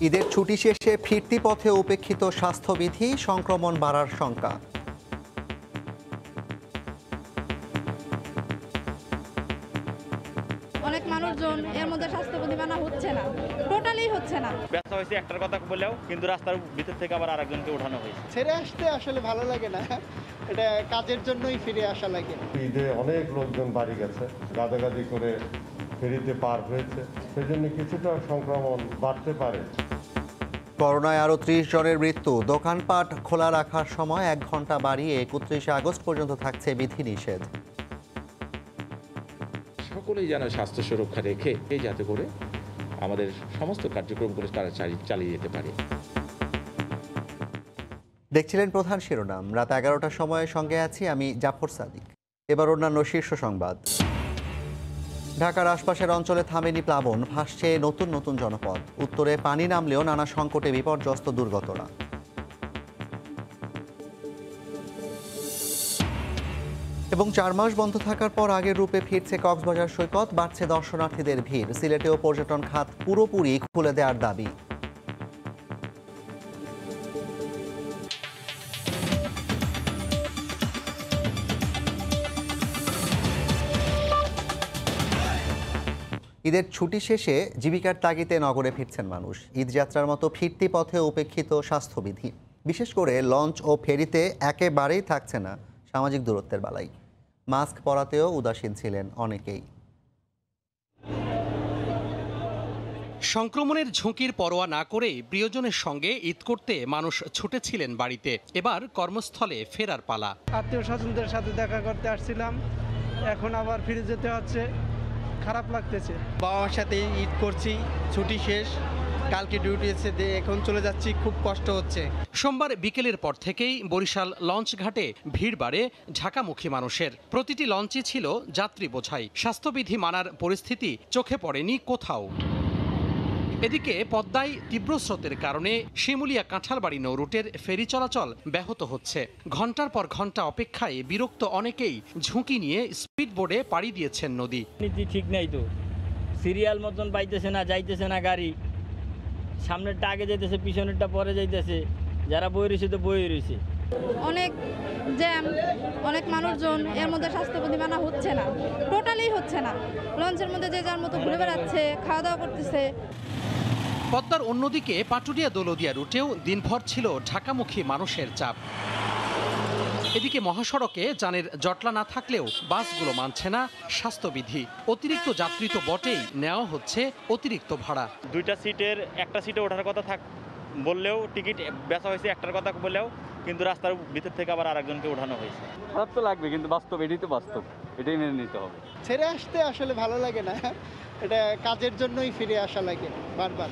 ঈদের ছুটি শেষে ফিরতি পথে উপেক্ষিত স্বাস্থ্যবিধি, সংক্রমণ বাড়ার শঙ্কা। অনেক মানুষজন এর মধ্যে স্বাস্থ্যবিধি মানা হচ্ছে না, টোটালি হচ্ছে না। ব্যথা হয়েছে একটার কথা বলেও কিন্তু রাস্তার ভিতর থেকে আবার আরেকজনকে ওঠানো হয়েছে। ছেড়ে আসতে আসলে ভালো লাগে না, এটা কাজের জন্যই ফিরে আসা লাগে। ঈদে অনেক লোকজন বাড়ি গেছে, গাদাগাদি করে ফেরিতে পার হয়েছে, সেজন্য কিছুটা সংক্রমণ বাড়তে পারে। করোনায় আরও ৩০ জনের মৃত্যু। দোকানপাট খোলা রাখার সময় ১ ঘন্টা বাড়িয়ে ৩১ আগস্ট পর্যন্ত থাকছে বিধিনিষেধ। সকলেই যেন স্বাস্থ্য সুরক্ষা রেখে যাতে করে আমাদের সমস্ত কার্যক্রমগুলো তারা চালিয়ে যেতে পারে। দেখছিলেন প্রধান শিরোনাম। রাত ১১টার সময় সঙ্গে আছি আমি জাফর সাদিক। এবার অন্যান্য শীর্ষ সংবাদ। ঢাকার আশপাশের অঞ্চলে থামেনি প্লাবন, ভাসছে নতুন নতুন জনপদ। উত্তরে পানি নামলেও নানা সংকটে বিপর্যস্ত দুর্গতরা। এবং ৪ মাস বন্ধ থাকার পর আগের রূপে ফিরছে কক্সবাজার সৈকত, বাড়ছে দর্শনার্থীদের ভিড়। সিলেটেও পর্যটন খাত পুরোপুরি খুলে দেওয়ার দাবি। ঈদের ছুটি শেষে জীবিকার তাগিদে নগরে ফিরছেন মানুষ। ঈদযাত্রার মতো ফিরতি পথে উপেক্ষিত স্বাস্থ্যবিধি, বিশেষ করে লঞ্চ ও ফেরিতে একেবারেই থাকছে না সামাজিক দূরত্বের বালাই। মাস্ক পরাতেও উদাসীন ছিলেন অনেকেই। সংক্রমণের ঝুঁকির পরোয়া না করে প্রিয়জনের সঙ্গে ঈদ করতে মানুষ ছুটেছিলেন বাড়িতে। এবার কর্মস্থলে ফেরার পালা। আত্মীয় স্বজনদের সাথে দেখা করতে আসছিলাম, এখন আবার ফিরে যেতে হচ্ছে, খারাপ লাগতেছে। বাবা মার সাথে ঈদ করছি, ছুটি শেষ, কালকে ডিউটি এসে এখন চলে যাচ্ছি, খুব কষ্ট হচ্ছে। সোমবার বিকেলের পর থেকেই বরিশাল লঞ্চ ঘাটে ভিড় বাড়ে ঢাকামুখী মানুষের। প্রতিটি লঞ্চে ছিল যাত্রী বোঝাই। স্বাস্থ্যবিধি মানার পরিস্থিতি চোখে পড়েনি কোথাও। এদিকে পদ্মায় তীব্র স্রোতের কারণে শিমুলিয়া কাঁঠালবাড়ি নৌরুটের ফেরি চলাচল ব্যাহত হচ্ছে। ঘন্টার পর ঘন্টা অপেক্ষায় বিরক্ত অনেকেই ঝুঁকি নিয়ে স্পিড বোর্ডে পাড়ি দিয়েছেন নদী। নীতি ঠিক নাই তো, সিরিয়াল মতন পাইতেছে না, যাইতেছে না গাড়ি, সামনেরটা আগে যাইতেছে, পিছনেরটা পরে যাইতেছে, যারা বই রয়েছে তো বই রয়েছে। অনেক জ্যাম, অনেক মানুষজন এর মধ্যে স্বাস্থ্যবিধি মানা হচ্ছে না, টোটালি হচ্ছে না। লঞ্চের মধ্যে যে যার মতো ঘুরে বেড়াচ্ছে, খাওয়া দাওয়া করতেছে। পদ্মার অন্যদিকে পাটুরিয়া দৌলদিয়া রুটেও দিনভর ছিল ঢাকামুখী মানুষের চাপ। এদিকে মহাসড়কে যানের জটলা না থাকলেও বাসগুলো মানছে না স্বাস্থ্যবিধি। অতিরিক্ত যাত্রী তো বটেই, নেওয়া হচ্ছে অতিরিক্ত ভাড়া। দুইটা সিটের একটা সিটে ওঠার কথা বললেও টিকিট বেচা হয়েছে একটার কথা বলেও কিন্তু রাস্তার ভিতর থেকে আবার আরেকজনকে ওঠানো হয়েছে। খারাপ তো লাগবে, কিন্তু বাস্তব, এটাই তো বাস্তব, এটাই মেনে নিতে হবে। ছেড়ে আসতে আসলে ভালো লাগে না, এটা কাজের জন্যই ফিরে আসা লাগে বারবার।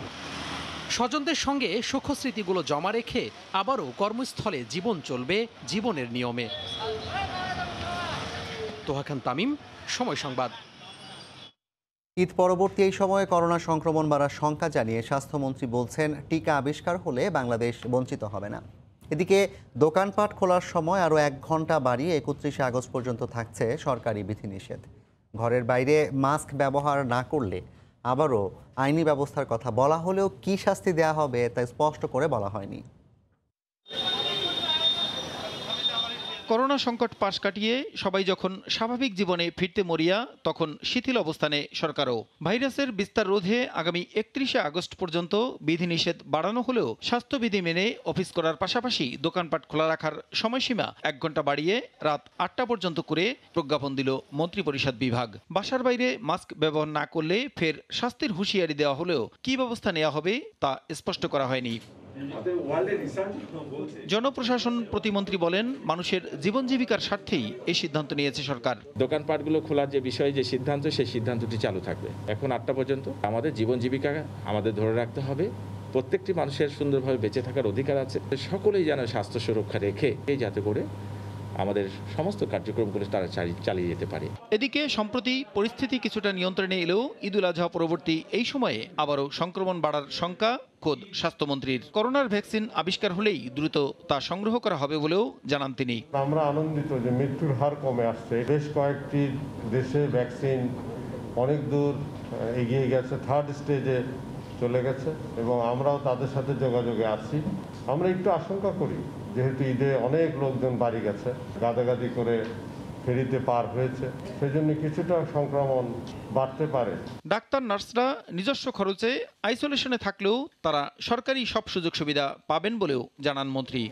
স্বজনদের সঙ্গে সুখস্মৃতিগুলো জমা রেখে আবারও কর্মস্থলে জীবন চলবে জীবনের নিয়মে। তোহা খান তামিম, সময় সংবাদ। ঈদ পরবর্তী এই সময়ে করোনা সংক্রমণ বাড়ার শঙ্কা জানিয়ে স্বাস্থ্যমন্ত্রী বলছেন, টিকা আবিষ্কার হলে বাংলাদেশ বঞ্চিত হবে না। এদিকে দোকানপাট খোলার সময় আরও 1 ঘন্টা বাড়িয়ে ৩১ আগস্ট পর্যন্ত থাকছে সরকারি বিধিনিষেধ। ঘরের বাইরে মাস্ক ব্যবহার না করলে আবারও আইনি ব্যবস্থার কথা বলা হলেও কী শাস্তি দেওয়া হবে তা স্পষ্ট করে বলা হয়নি। করোনা সংকট পাশ কাটিয়ে সবাই যখন স্বাভাবিক জীবনে ফিরতে মরিয়া, তখন শিথিল অবস্থানে সরকারও। ভাইরাসের বিস্তার রোধে আগামী ৩১ আগস্ট পর্যন্ত বিধিনিষেধ বাড়ানো হলেও স্বাস্থ্যবিধি মেনে অফিস করার পাশাপাশি দোকানপাট খোলা রাখার সময়সীমা 1 ঘন্টা বাড়িয়ে রাত 8টা পর্যন্ত করে প্রজ্ঞাপন দিল মন্ত্রিপরিষদ বিভাগ। বাসার বাইরে মাস্ক ব্যবহার না করলে ফের শাস্তির হুঁশিয়ারি দেওয়া হলেও কী ব্যবস্থা নেওয়া হবে তা স্পষ্ট করা হয়নি। জনপ্রশাসন প্রতিমন্ত্রী বলেন, মানুষের জীবন জীবিকার স্বার্থেই এই সিদ্ধান্ত নিয়েছে সরকার। দোকানপাটগুলো খোলার যে বিষয়ে যে সিদ্ধান্ত, সেই সিদ্ধান্তটি চালু থাকবে এখন 8টা পর্যন্ত। আমাদের জীবন জীবিকা আমাদের ধরে রাখতে হবে, প্রত্যেকটি মানুষের সুন্দরভাবে বেঁচে থাকার অধিকার আছে। সকলেই যেন স্বাস্থ্য সুরক্ষা রেখে যাতে করে আমাদের সমস্ত কার্যক্রমগুলো তারা চালিয়ে যেতে পারে। এদিকে সম্প্রতি পরিস্থিতি কিছুটা নিয়ন্ত্রণে এলেও ঈদুল আজহা পরবর্তী এই সময়ে আবারও সংক্রমণ বাড়ার শঙ্কা খোদ স্বাস্থ্যমন্ত্রীর। করোনার ভ্যাকসিন আবিষ্কার হলেই দ্রুত তা সংগ্রহ করা হবে বলেও জানান তিনি। আমরা আনন্দিত যে মৃত্যুর হার কমে আসছে। বেশ কয়েকটি দেশে ভ্যাকসিন অনেক দূর এগিয়ে গেছে, 3rd স্টেজে চলে গেছে এবং আমরাও তাদের সাথে যোগাযোগে আছি। আমরা একটু আশঙ্কা করি, যেহেতু ঈদে অনেক লোকজন বাড়ি গেছে, গাদাগাদি করে ফেরিতে পার হয়েছে, সেজন্য কিছুটা সংক্রমণ বাড়তে পারে। ডাক্তার নার্সরা নিজস্ব খরচে আইসোলেশনে থাকলেও তারা সরকারি সব সুযোগ সুবিধা পাবেন বলেও জানান মন্ত্রী।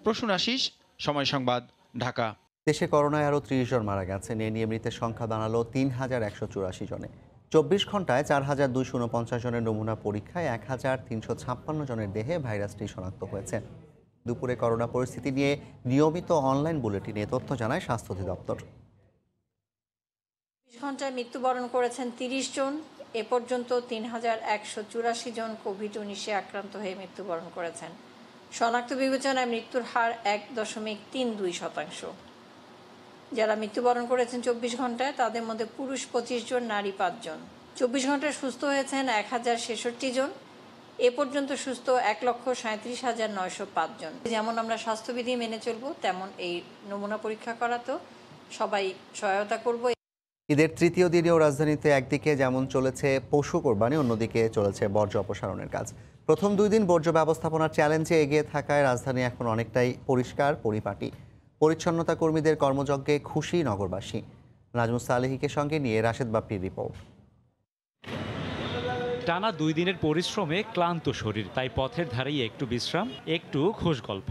প্রসূন আশিস, সময় সংবাদ, ঢাকা। দেশে করোনায় আরও 30 জন মারা গেছেন। এ নিয়ে মৃতের সংখ্যা দাঁড়ালো 3184 জনে। 24 ঘন্টায় 4249 জনের নমুনা পরীক্ষায় 1356 জনের দেহে ভাইরাসটি শনাক্ত হয়েছে। দুপুরে করোনা পরিস্থিতি নিয়ে নিয়মিত অনলাইন বুলেটিনে তথ্য জানায় স্বাস্থ্য অধিদপ্তর। 24 ঘন্টায় মৃত্যুবরণ করেছেন 30 জন। এ পর্যন্ত 3184 জন কোভিড-19 আক্রান্ত হয়ে মৃত্যুবরণ করেছেন। শনাক্ত বিবেচনায় মৃত্যুর হার 1.32%। যারা মৃত্যুবরণ করেছেন 24 ঘন্টায়, তাদের মধ্যে পুরুষ 25 জন, নারী 5 জন। 24 ঘন্টায় সুস্থ হয়েছেন 1066 জন। এ পর্যন্ত সুস্থ 1,37,905 জন। যেমন আমরা স্বাস্থ্যবিধি মেনে চলব, তেমন এই নমুনা পরীক্ষা করাতেও সবাই সহায়তা করব। ঈদের তৃতীয় দিনেও রাজধানীতে একদিকে যেমন চলেছে পশু কোরবানি, অন্যদিকে চলেছে বর্জ্য অপসারণের কাজ। প্রথম 2 দিন বর্জ্য ব্যবস্থাপনার চ্যালেঞ্জে এগিয়ে থাকায় রাজধানী এখন অনেকটাই পরিষ্কার পরিপাটি। পরিচ্ছন্নতা কর্মীদের কর্মযজ্ঞে খুশি নগরবাসী। নাজমুস সালেহীকে সঙ্গে নিয়ে রাশেদ বাপ্পির রিপোর্ট। টানা 2 দিনের পরিশ্রমে ক্লান্ত শরীর, তাই পথের ধারেই একটু বিশ্রাম, একটু খোশ গল্প।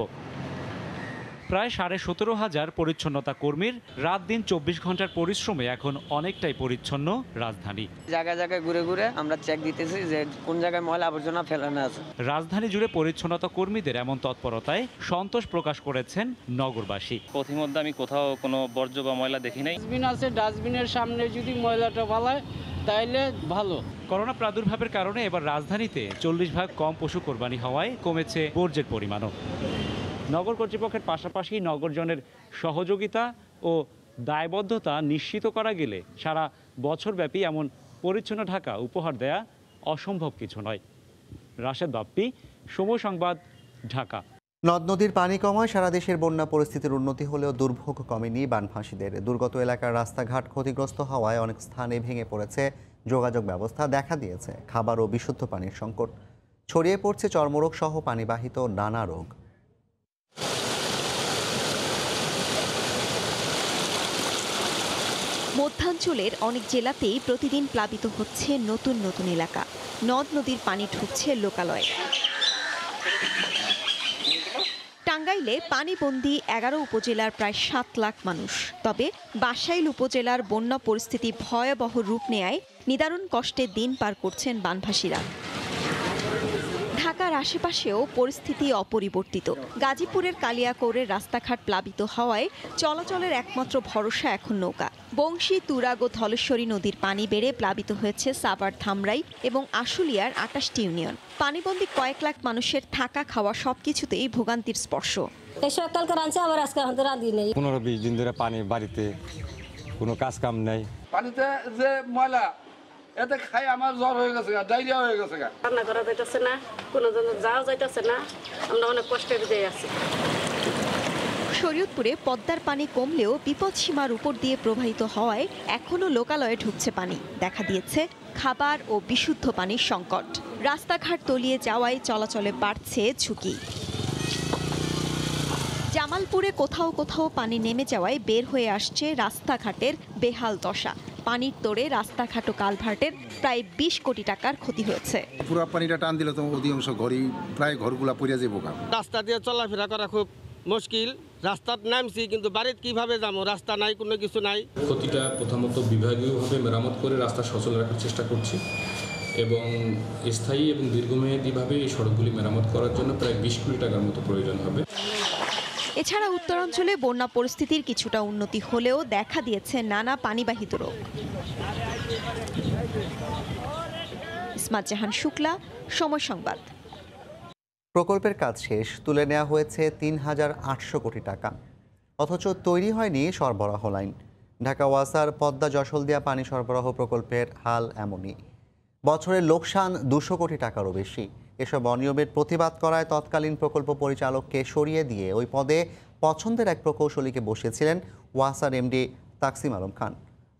প্রায় 17,500 পরিচ্ছন্নতা কর্মীর রাত দিন 24 ঘন্টার পরিশ্রমে এখন অনেকটাই পরিচ্ছন্ন রাজধানী। জায়গায় জায়গায় ঘুরে ঘুরে আমরা চেক দিতেছি যে কোন জায়গায় ময়লা আবর্জনা ফেলানো আছে। রাজধানী জুড়ে পরিচ্ছন্নতা কর্মীদের এমন তৎপরতায় সন্তোষ প্রকাশ করেছেন নগরবাসী। পথিমধ্যে আমি কোথাও কোনো বর্জ্য বা ময়লা দেখি নাই। ডাস্টবিন আছে, ডাস্টবিনের সামনে যদি ময়লাটা ফেলায় তাইলে ভালো। করোনা প্রাদুর্ভাবের কারণে এবার রাজধানীতে 40 ভাগ কম পশু কোরবানি হওয়ায় কমেছে বর্জ্যের পরিমাণও। নগর কর্তৃপক্ষের পাশাপাশি নগরজনের সহযোগিতা ও দায়বদ্ধতা নিশ্চিত করা গেলে সারা বছরব্যাপী এমন পরিচ্ছন্ন ঢাকা উপহার দেয়া অসম্ভব কিছু নয়। রাশেদ বাপ্পি, সময় সংবাদ, ঢাকা। নদ নদীর পানি কমায় সারা দেশের বন্যা পরিস্থিতির উন্নতি হলেও দুর্ভোগ কমেনি বানভাসীদের। দুর্গত এলাকার রাস্তাঘাট ক্ষতিগ্রস্ত হওয়ায় অনেক স্থানে ভেঙে পড়েছে যোগাযোগ ব্যবস্থা। দেখা দিয়েছে খাবার ও বিশুদ্ধ পানির সংকট। ছড়িয়ে পড়ছে চর্মরোগ সহ পানিবাহিত নানা রোগ। মধ্যাঞ্চলের অনেক জেলাতেই প্রতিদিন প্লাবিত হচ্ছে নতুন নতুন এলাকা। নদ নদীর পানি ঢুকছে লোকালয়ে। টাঙ্গাইলে পানিবন্দী 11 উপজেলার প্রায় 7 লাখ মানুষ। তবে বাসাইল উপজেলার বন্যা পরিস্থিতি ভয়াবহ রূপ নেয়ায় নিদারুণ কষ্টে দিন পার করছেন বানভাসীরা। ঢাকার আশেপাশেও পরিস্থিতি অপরিবর্তিত। গাজীপুরের কালিয়াকৈরের রাস্তাঘাট প্লাবিত হওয়ায় চলাচলের একমাত্র ভরসা এখন নৌকা। বংশী, তুরাগ ও ধলেশ্বরী নদীর পানি বেড়ে প্লাবিত হয়েছে সাভার, ধামরাই এবং আশুলিয়ার 28টি ইউনিয়ন। পানিবন্দী কয়েক লাখ মানুষের থাকা খাওয়া সবকিছুতেই ভোগান্তির স্পর্শ। 15-20 দিন ধরে পানি, বাড়িতে কোনো কাজ কাম নেই। পানিতে যে ময়লা, এতে খাই আমার জ্বর হয়ে গেছে, ডায়রিয়া হয়ে গেছে। রান্না করা যাইতেছে না, কোনো জনের যাওয়া যাইতেছে না, আমরা অনেক কষ্টের দিয়ে আছি। শরীয়তপুরে পদ্মার পানি কমলেও বিপদসীমার উপর দিয়ে প্রবাহিত হওয়ায় এখনও লোকালয়ে ঢুকছে পানি। দেখা দিয়েছে খাবার ও বিশুদ্ধ পানির সংকট। রাস্তাঘাট তলিয়ে যাওয়ায় চলাচলে বাড়ছে ঝুঁকি। জামালপুরে কোথাও কোথাও পানি নেমে যাওয়ায় বের হয়ে আসছে রাস্তাঘাটের বেহাল দশা। পানির তোড়ে রাস্তাঘাট ও কালভার্টের প্রায় 20 কোটি টাকার ক্ষতি হয়েছে। পুরো পানিটা টান দিলে তো অধিকাংশ ঘরই, প্রায় ঘরগুলা পড়ে যাবো। রাস্তা দিয়ে চলাফেরা করা খুব মুশকিল। রাস্তার নামছি কিন্তু বাড়িতে কিভাবে যাবো, রাস্তা নাই, কোনো কিছু নাই। ক্ষতিটা প্রথমত বিভাগীয়ভাবে মেরামত করে রাস্তা সচল রাখার চেষ্টা করছি এবং স্থায়ী এবং দীর্ঘমেয়াদীভাবে এই সড়কগুলি মেরামত করার জন্য প্রায় 20 কোটি টাকার মতো প্রয়োজন হবে। এছাড়া উত্তরাঞ্চলে বন্যা পরিস্থিতির কিছুটা উন্নতি হলেও দেখা দিয়েছে নানা পানিবাহিত রোগ। ইসমাত জাহান শুক্লা, সময় সংবাদ। প্রকল্পের কাজ শেষ, তুলে নেওয়া হয়েছে 3,800 কোটি টাকা, অথচ তৈরি হয়নি সরবরাহ লাইন। ঢাকা ওয়াসার পদ্মা যশোলদিয়া পানি সরবরাহ প্রকল্পের হাল এমনই। বছরের লোকসান 200 কোটি টাকারও বেশি। এসব অনিয়মের প্রতিবাদ করায় তৎকালীন প্রকল্প পরিচালককে সরিয়ে দিয়ে ওই পদে পছন্দের এক প্রকৌশলীকে বসিয়েছিলেন ওয়াসার এমডি তাকসিম আলম খান।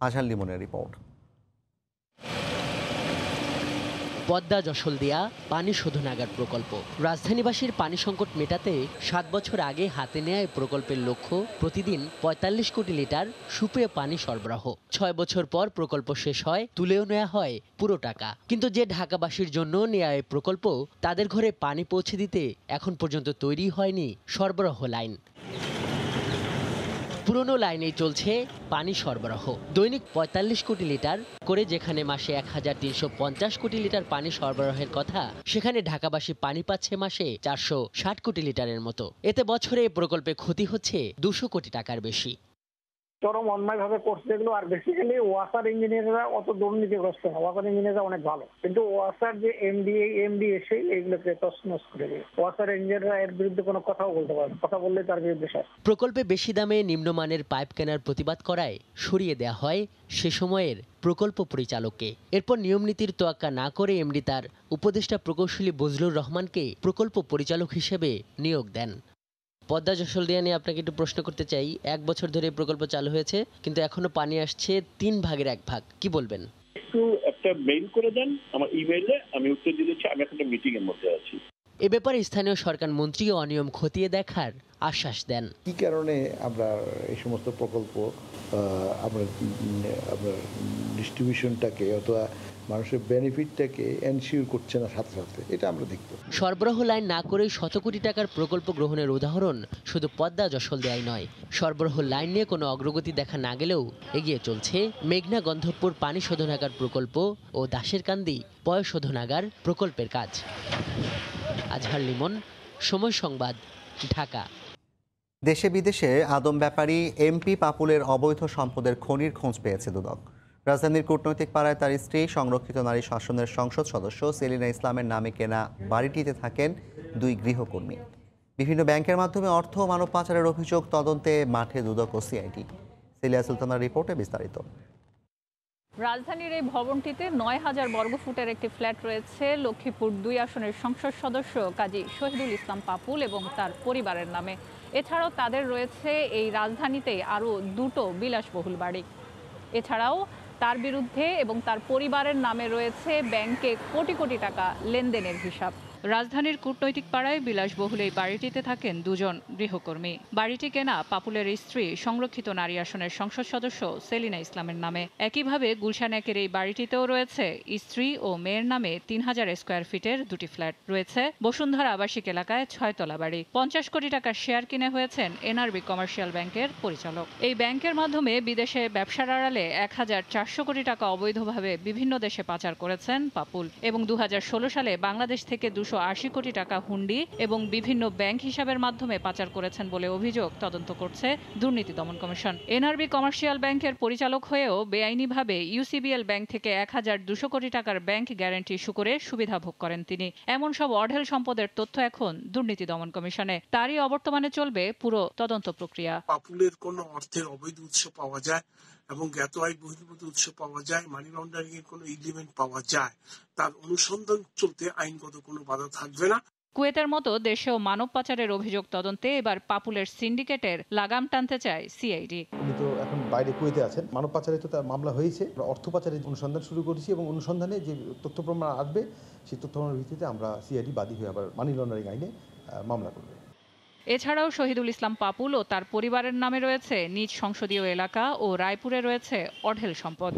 আজহার লিমনের রিপোর্ট। পদ্মা যশোলদিয়া পানি শোধনাগার প্রকল্প। রাজধানীবাসীর পানি সংকট মেটাতে 7 বছর আগে হাতে নেয়া এই প্রকল্পের লক্ষ্য প্রতিদিন 45 কোটি লিটার সুপেয় পানি সরবরাহ। 6 বছর পর প্রকল্প শেষ হয়, তুলেও নেওয়া হয় পুরো টাকা। কিন্তু যে ঢাকাবাসীর জন্য নেয়া এই প্রকল্প, তাদের ঘরে পানি পৌঁছে দিতে এখন পর্যন্ত তৈরি হয়নি সরবরাহ লাইন। পুরনো লাইনেই চলছে পানি সরবরাহ। দৈনিক 45 কোটি লিটার করে যেখানে মাসে 1350 কোটি লিটার পানি সরবরাহের কথা, সেখানে ঢাকাবাসী পানি পাচ্ছে মাসে 460 কোটি লিটারের মতো। এতে বছরে এই প্রকল্পে ক্ষতি হচ্ছে 200 কোটি টাকার বেশি। চরম অন্যায়ভাবে করছে এগুলো। আর বেসিক্যালি ওয়াসার ইঞ্জিনিয়াররা অত দুর্নীতিগ্রস্ত না, ওয়াসার ইঞ্জিনিয়াররা অনেক ভালো, কিন্তু ওয়াসার যে এমডি এসে এইগুলোকে তছনছ করে দিয়ে ওয়াসার ইঞ্জিনিয়াররা এর বিরুদ্ধে কোনো কথাও বলতে পারে, কথা বললে তার বিরুদ্ধে শাস্তি। প্রকল্পে বেশি দামে নিম্নমানের পাইপ কেনার প্রতিবাদ করায় সরিয়ে দেওয়া হয় সে সময়ের প্রকল্প পরিচালককে। এরপর নিয়মনীতির তোয়াক্কা না করে এমডি তার উপদেষ্টা প্রকৌশলী বজলুর রহমানকে প্রকল্প পরিচালক হিসেবে নিয়োগ দেন। পদ্মা যশোলদিয়া নিয়ে আপনাকে একটু প্রশ্ন করতে চাই। 1 বছর ধরে প্রকল্প চালু হয়েছে, কিন্তু এখনো পানি আসছে 3 ভাগের 1 ভাগ। কি বলবেন? একটু একটা মেইল করে দেন আমার ইমেইলে, আমি উত্তর দিয়েছি। আমি এখন একটা মিটিং এর মধ্যে আছি। এ ব্যাপারে স্থানীয় সরকার মন্ত্রী অনিয়ম খতিয়ে দেখার আশ্বাস দেন। কি কারণে আমরা এই সমস্ত প্রকল্প আমরা ডিস্ট্রিবিউশনটাকে অথবা মানুষের বেনিফিটটাকে এনশিওর করছে না সাথে সাথে, এটা আমরা দেখতে। সরবরাহ লাইন না করেই 100 কোটি টাকার প্রকল্প গ্রহণের উদাহরণ শুধু পদ্মা যশোলদিয়ায় নয়। সরবরাহ লাইন নিয়ে কোনো অগ্রগতি দেখা না গেলেও এগিয়ে চলছে মেঘনা গন্ধবপুর পানি শোধনাগার প্রকল্প ও দাসেরকান্দি পয় শোধনাগার প্রকল্পের কাজ। আজহার লিমন, সময় সংবাদ, ঢাকা। দেশে বিদেশে আদম ব্যাপারী এমপি পাপুলের অবৈধ সম্পদের খনির খোঁজ পেয়েছে দুদক। রাজধানীর কূটনৈতিক পাড়ায় তার স্ত্রী সংরক্ষিত নারী শাসনের সংসদ সদস্য সেলিনা ইসলামের নামে কেনা বাড়িটিতে থাকেন 2 গৃহকর্মী। বিভিন্ন ব্যাংকের মাধ্যমে অর্থ ও মানব পাচারের অভিযোগ তদন্তে মাঠে দুদক ও সিআইডি। সেলিয়া সুলতানার রিপোর্টে বিস্তারিত। রাজধানীর এই ভবনটিতে 9000 বর্গফুটের একটি ফ্ল্যাট রয়েছে লক্ষ্মীপুর 2 আসনের সংসদ সদস্য কাজী শহীদুল ইসলাম পাপুল এবং তার পরিবারের নামে। এছাড়াও তাদের রয়েছে এই রাজধানীতেই আরও 2টো বিলাসবহুল বাড়ি। এছাড়াও তার বিরুদ্ধে এবং তার পরিবারের নামে রয়েছে ব্যাংকে কোটি কোটি টাকা লেনদেনের হিসাব। রাজধানীর কূটনৈতিক পাড়ায় বিলাসবহুল এই বাড়িটিতে থাকেন 2 জন গৃহকর্মী। বাড়িটি কেনা পাপুলের স্ত্রী সংরক্ষিত নারী আসনের সংসদ সদস্য সেলিনা ইসলামের নামে। একইভাবে গুলশান 1-এর এই বাড়িটিতেও রয়েছে স্ত্রী ও মেয়ের নামে 3000 স্কয়ার ফিটের 2টি ফ্ল্যাট। রয়েছে বসুন্ধরা আবাসিক এলাকায় 6 তলা বাড়ি। 50 কোটি টাকার শেয়ার কিনে হয়েছেন এনআরবি কমার্শিয়াল ব্যাংকের পরিচালক। এই ব্যাংকের মাধ্যমে বিদেশে ব্যবসার আড়ালে 1400 কোটি টাকা অবৈধভাবে বিভিন্ন দেশে পাচার করেছেন পাপুল এবং 2016 সালে বাংলাদেশ থেকে 280 কোটি টাকা হুন্ডি এবং বিভিন্ন ব্যাংক হিসাবের মাধ্যমে পাচার করেছেন বলে অভিযোগ তদন্ত করছে দুর্নীতি দমন কমিশন। এনআরবি কমার্শিয়াল ব্যাংকের পরিচালক হয়েও বেআইনিভাবে ইউসিবিএল ব্যাংক থেকে 1200 কোটি টাকার ব্যাংক গ্যারান্টি ইস্যু করে সুবিধা ভোগ করেন তিনি। এমন সব অঢেল সম্পদের তথ্য এখন দুর্নীতি দমন কমিশনে। তারই অবর্তমানে চলবে পুরো তদন্ত প্রক্রিয়া। পাপুলের কোনো অর্থের অবৈধ উৎস পাওয়া যায় এবং জ্ঞাত আয় বহির্ভূত উৎস পাওয়া যায়, মানি লন্ডারিং এর কোনো এলিমেন্ট পাওয়া যায়, তার অনুসন্ধান চলতে আইনগত কোনো বাধা থাকবে না। কুয়েতের মতো দেশেও মানব পাচারের অভিযোগ তদন্তে এবার পাপুলের সিন্ডিকেটের লাগাম টানতে চায় সিআইডি। উনি তো এখন বাইরে কুয়েতে আছেন। মানব পাচারে তো তার মামলা হয়েছে, অর্থ পাচারের অনুসন্ধান শুরু করেছি এবং অনুসন্ধানে যে তথ্য প্রমাণ আসবে সেই তথ্য প্রমাণের ভিত্তিতে আমরা সিআইডি বাদী হয়ে আবার মানি লন্ডারিং আইনে মামলা করব। এছাড়াও শহীদুল ইসলাম পাপুল ও তার পরিবারের নামে রয়েছে নিজ সংসদীয় এলাকা ও রায়পুরে রয়েছে অঢেল সম্পদ।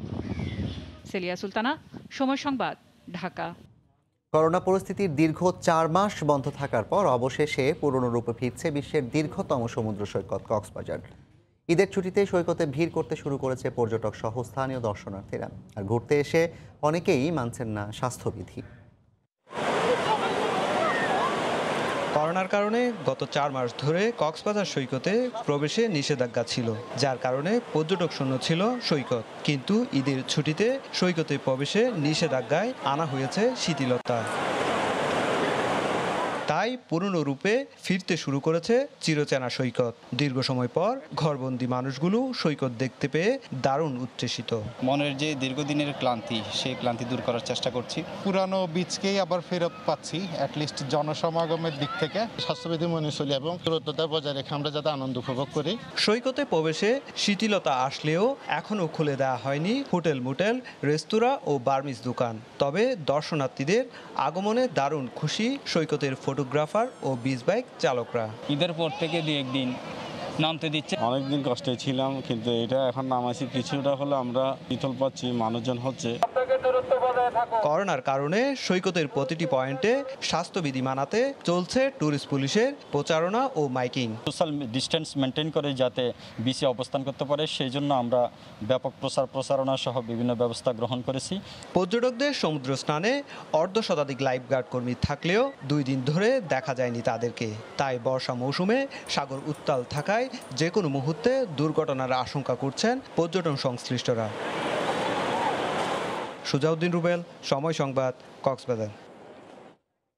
সেলিয়া সুলতানা, সময় সংবাদ, ঢাকা। করোনা পরিস্থিতির দীর্ঘ 4 মাস বন্ধ থাকার পর অবশেষে পুরনো রূপে ফিরছে বিশ্বের দীর্ঘতম সমুদ্র সৈকত কক্সবাজার। ঈদের ছুটিতে সৈকতে ভিড় করতে শুরু করেছে পর্যটক সহ স্থানীয় দর্শনার্থীরা। আর ঘুরতে এসে অনেকেই মানছেন না স্বাস্থ্যবিধি। করোনার কারণে গত 4 মাস ধরে কক্সবাজার সৈকতে প্রবেশে নিষেধাজ্ঞা ছিল, যার কারণে পর্যটক শূন্য ছিল সৈকত। কিন্তু ঈদের ছুটিতে সৈকতে প্রবেশে নিষেধাজ্ঞায় আনা হয়েছে শিথিলতা। তাই পুরনো রূপে ফিরতে শুরু করেছে চিরচেনা সৈকত। দীর্ঘ সময় পর ঘরবন্দি মানুষগুলো সৈকত দেখতে পেয়ে দারুণ উচ্ছ্বসিত। মনের যে দীর্ঘদিনের ক্লান্তি, সেই ক্লান্তি দূর করার চেষ্টা করছি। পুরানো বীজকেই আবার ফেরত পাচ্ছি, অ্যাটলিস্ট জনসমাগমের দিক থেকে স্বাস্থ্যবিধি মেনে চলি এবং দূরত্বতা বজায় রেখে আমরা যাতে আনন্দ উপভোগ করি। সৈকতে প্রবেশে শিথিলতা আসলেও এখনও খুলে দেওয়া হয়নি হোটেল মোটেল, রেস্তোরাঁ ও বার্মিজ দোকান। তবে দর্শনার্থীদের আগমনে দারুণ খুশি সৈকতের ফটোগ্রাফার ও বিচ বাইক চালকরা। ঈদের পর থেকে 2-1 দিন নামতে দিচ্ছে। অনেকদিন কষ্টে ছিলাম, কিন্তু এটা এখন নামাইছি, কিছুটা হলে আমরা শীতল পাচ্ছি, মানুষজন হচ্ছে। করোনার কারণে সৈকতের প্রতিটি পয়েন্টে স্বাস্থ্যবিধি মানাতে চলছে ট্যুরিস্ট পুলিশের প্রচারণা ও মাইকিং। সোশ্যাল ডিস্টেন্স মেনটেন করে যাতে বিচে অবস্থান করতে পারে, সেই জন্য আমরা ব্যাপক প্রচারণা সহ বিভিন্ন ব্যবস্থা গ্রহণ করেছি। পর্যটকদের সমুদ্র স্নানে অর্ধশতাধিক লাইফগার্ড কর্মী থাকলেও 2 দিন ধরে দেখা যায়নি তাদেরকে। তাই বর্ষা মৌসুমে সাগর উত্তাল থাকায় যে কোনো মুহূর্তে দুর্ঘটনার আশঙ্কা করছেন পর্যটন সংশ্লিষ্টরা। সুজাউদ্দিন রুবেল, সময় সংবাদ, কক্সবাজার।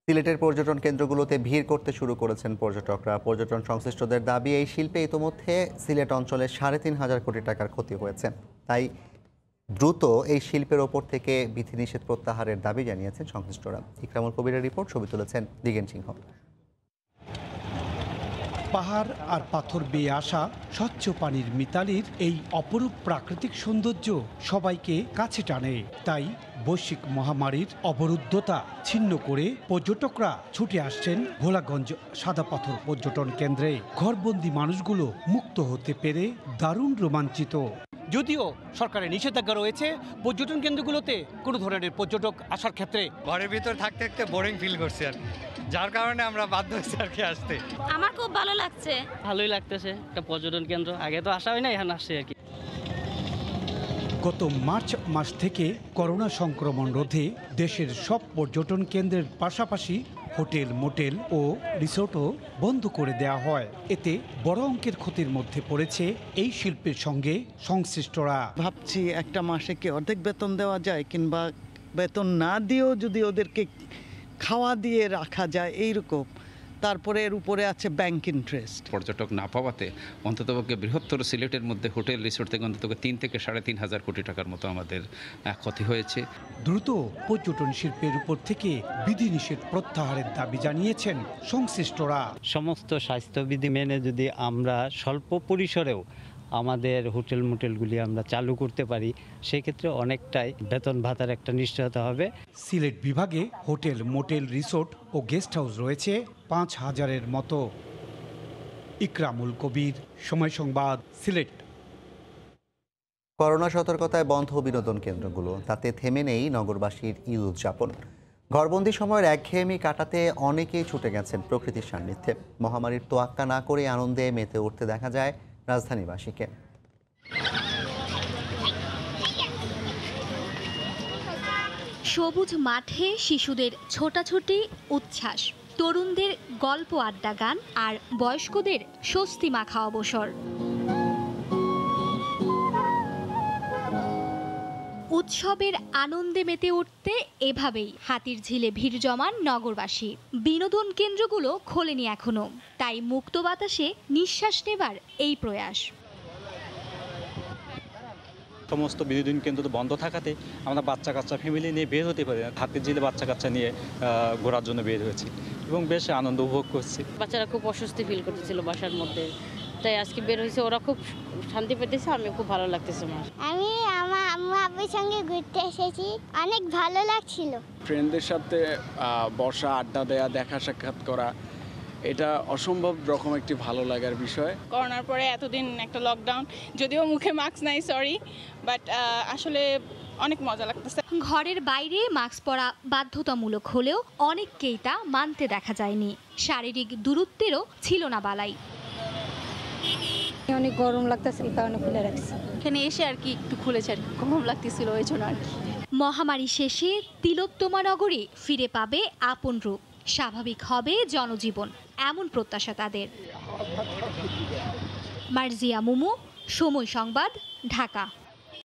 সিলেটের পর্যটন কেন্দ্রগুলোতে ভিড় করতে শুরু করেছেন পর্যটকরা। পর্যটন সংশ্লিষ্টদের দাবি, এই শিল্পে ইতোমধ্যে সিলেট অঞ্চলে 3.5 কোটি টাকার ক্ষতি হয়েছে। তাই দ্রুত এই শিল্পের ওপর থেকে বিধিনিষেধ প্রত্যাহারের দাবি জানিয়েছেন সংশ্লিষ্টরা। ইকরামুল কবিরের রিপোর্ট, ছবি তুলেছেন দিগেন সিংহ। পাহাড় আর পাথর বেয়ে আসা স্বচ্ছ পানির মিতালির এই অপরূপ প্রাকৃতিক সৌন্দর্য সবাইকে কাছে টানে। তাই বৈশ্বিক মহামারীর অবরুদ্ধতা ছিন্ন করে পর্যটকরা ছুটে আসছেন ভোলাগঞ্জ সাদা পাথর পর্যটন কেন্দ্রে। ঘরবন্দি মানুষগুলো মুক্ত হতে পেরে দারুণ রোমাঞ্চিত। যদিও সরকারের নিষেধাজ্ঞা রয়েছে পর্যটন কেন্দ্রগুলোতে কোনো ধরনের পর্যটক আসার ক্ষেত্রে, ঘরের ভিতর থাকতে থাকতে বোরিং ফিল করছি আর কি, যার কারণে আমরা বাধ্য হচ্ছি আর কি আসতে। আমার খুব ভালো লাগছে। ভালোই লাগতেছে, একটা পর্যটন কেন্দ্র, আগে তো আসা হয় না, এখন আসছে আর কি। গত মার্চ মাস থেকে করোনা সংক্রমণ রোধে দেশের সব পর্যটন কেন্দ্রের পাশাপাশি হোটেল মোটেল ও রিসোর্টও বন্ধ করে দেওয়া হয়। এতে বড় অঙ্কের ক্ষতির মধ্যে পড়েছে এই শিল্পের সঙ্গে সংশ্লিষ্টরা। ভাবছি একটা মাসে কি অর্ধেক বেতন দেওয়া যায়, কিংবা বেতন না দিয়েও যদি ওদেরকে খাওয়া দিয়ে রাখা যায় এইরকম। তারপরে এর উপরে আছে ব্যাংক ইন্টারেস্ট। পর্যটক না পাওয়াতে অন্ততপক্ষে বৃহত্তর সিলেটের মধ্যে হোটেল রিসোর্ট থেকে অন্তত 3 থেকে 3.5 কোটি টাকার মতো আমাদের ক্ষতি হয়েছে। দ্রুত পর্যটন শিল্পের উপর থেকে বিধিনিষেধ প্রত্যাহারের দাবি জানিয়েছেন সংশ্লিষ্টরা। সমস্ত স্বাস্থ্যবিধি মেনে যদি আমরা স্বল্প পরিসরেও আমাদের হোটেল মোটেলগুলি আমরা চালু করতে পারি, সেক্ষেত্রে অনেকটাই বেতন ভাতার একটা নিশ্চয়তা হবে। সিলেট বিভাগে হোটেল মোটেল রিসোর্ট ও গেস্ট হাউস রয়েছে 5,000-এর মতো। ইকরামুল কবির, সময় সংবাদ, সিলেট। করোনা সতর্কতায় বন্ধ বিনোদন কেন্দ্রগুলো, তাতে থেমে নেই নগরবাসীর ঈদ উদযাপন। ঘরবন্দি সময়ের একঘেয়েমি কাটাতে অনেকেই ছুটে গেছেন প্রকৃতির সান্নিধ্যে। মহামারীর তোয়াক্কা না করে আনন্দে মেতে উঠতে দেখা যায় রাজধানীবাসীকে। সবুজ মাঠে শিশুদের ছোটাছুটি, উচ্ছ্বাস, তরুণদের গল্প আড্ডা গান আর বয়স্কদের স্বস্তি মাখা অবসর। উৎসবের আনন্দে মেতে উঠতে এভাবেই হাতিরঝিলে ভিড় জমান নগরবাসী। বিনোদন কেন্দ্রগুলো খোলেনি এখনো, তাই মুক্ত বাতাসে নিঃশ্বাস নেবার এই প্রয়াস। সমস্ত বিনোদন কেন্দ্র তো বন্ধ থাকাতে আমরা বাচ্চা কাচ্চা ফ্যামিলি নিয়ে বের হতে পারি না। হাতিরঝিলে বাচ্চা কাচ্চা নিয়ে ঘোরার জন্য বের হয়েছি এবং বেশ আনন্দ উপভোগ করছি। বাচ্চারা খুব অস্বস্তি ফিল করতেছিল বাসার মধ্যে, তাই আজকে বের হয়েছে, ওরা খুব শান্তি পেতেছে, আমি খুব ভালো লাগতেছে। আমি আমার আম্মু আব্বুর সঙ্গে ঘুরতে এসেছি, অনেক ভালো লাগছিল। ফ্রেন্ডদের সাথে বসা, আড্ডা দেয়া, দেখা সাক্ষাৎ করা, এটা অসম্ভব রকম একটি ভালো লাগার বিষয়। করোনার পরে এতদিন একটা লকডাউন, যদিও মুখে মাস্ক নাই, সরি, বাট আসলে অনেক মজা লাগতেছে। ঘরের বাইরে মাস্ক পরা বাধ্যতামূলক হলেও অনেককেই তা মানতে দেখা যায়নি। শারীরিক দূরত্বেরও ছিল না বালাই। অনেক গরম লাগতেছে, এই কারণে খুলে রাখছি। এখানে এসে আর কি একটু খুলেছে, আর গরম লাগতেছিল ওই জন্য আর কি। মহামারী শেষে তিলোত্তমা নগরী ফিরে পাবে আপন রূপ, স্বাভাবিক হবে জনজীবন, এমন প্রত্যাশা তাদের। মার্জিয়া মুমু, সময় সংবাদ, ঢাকা।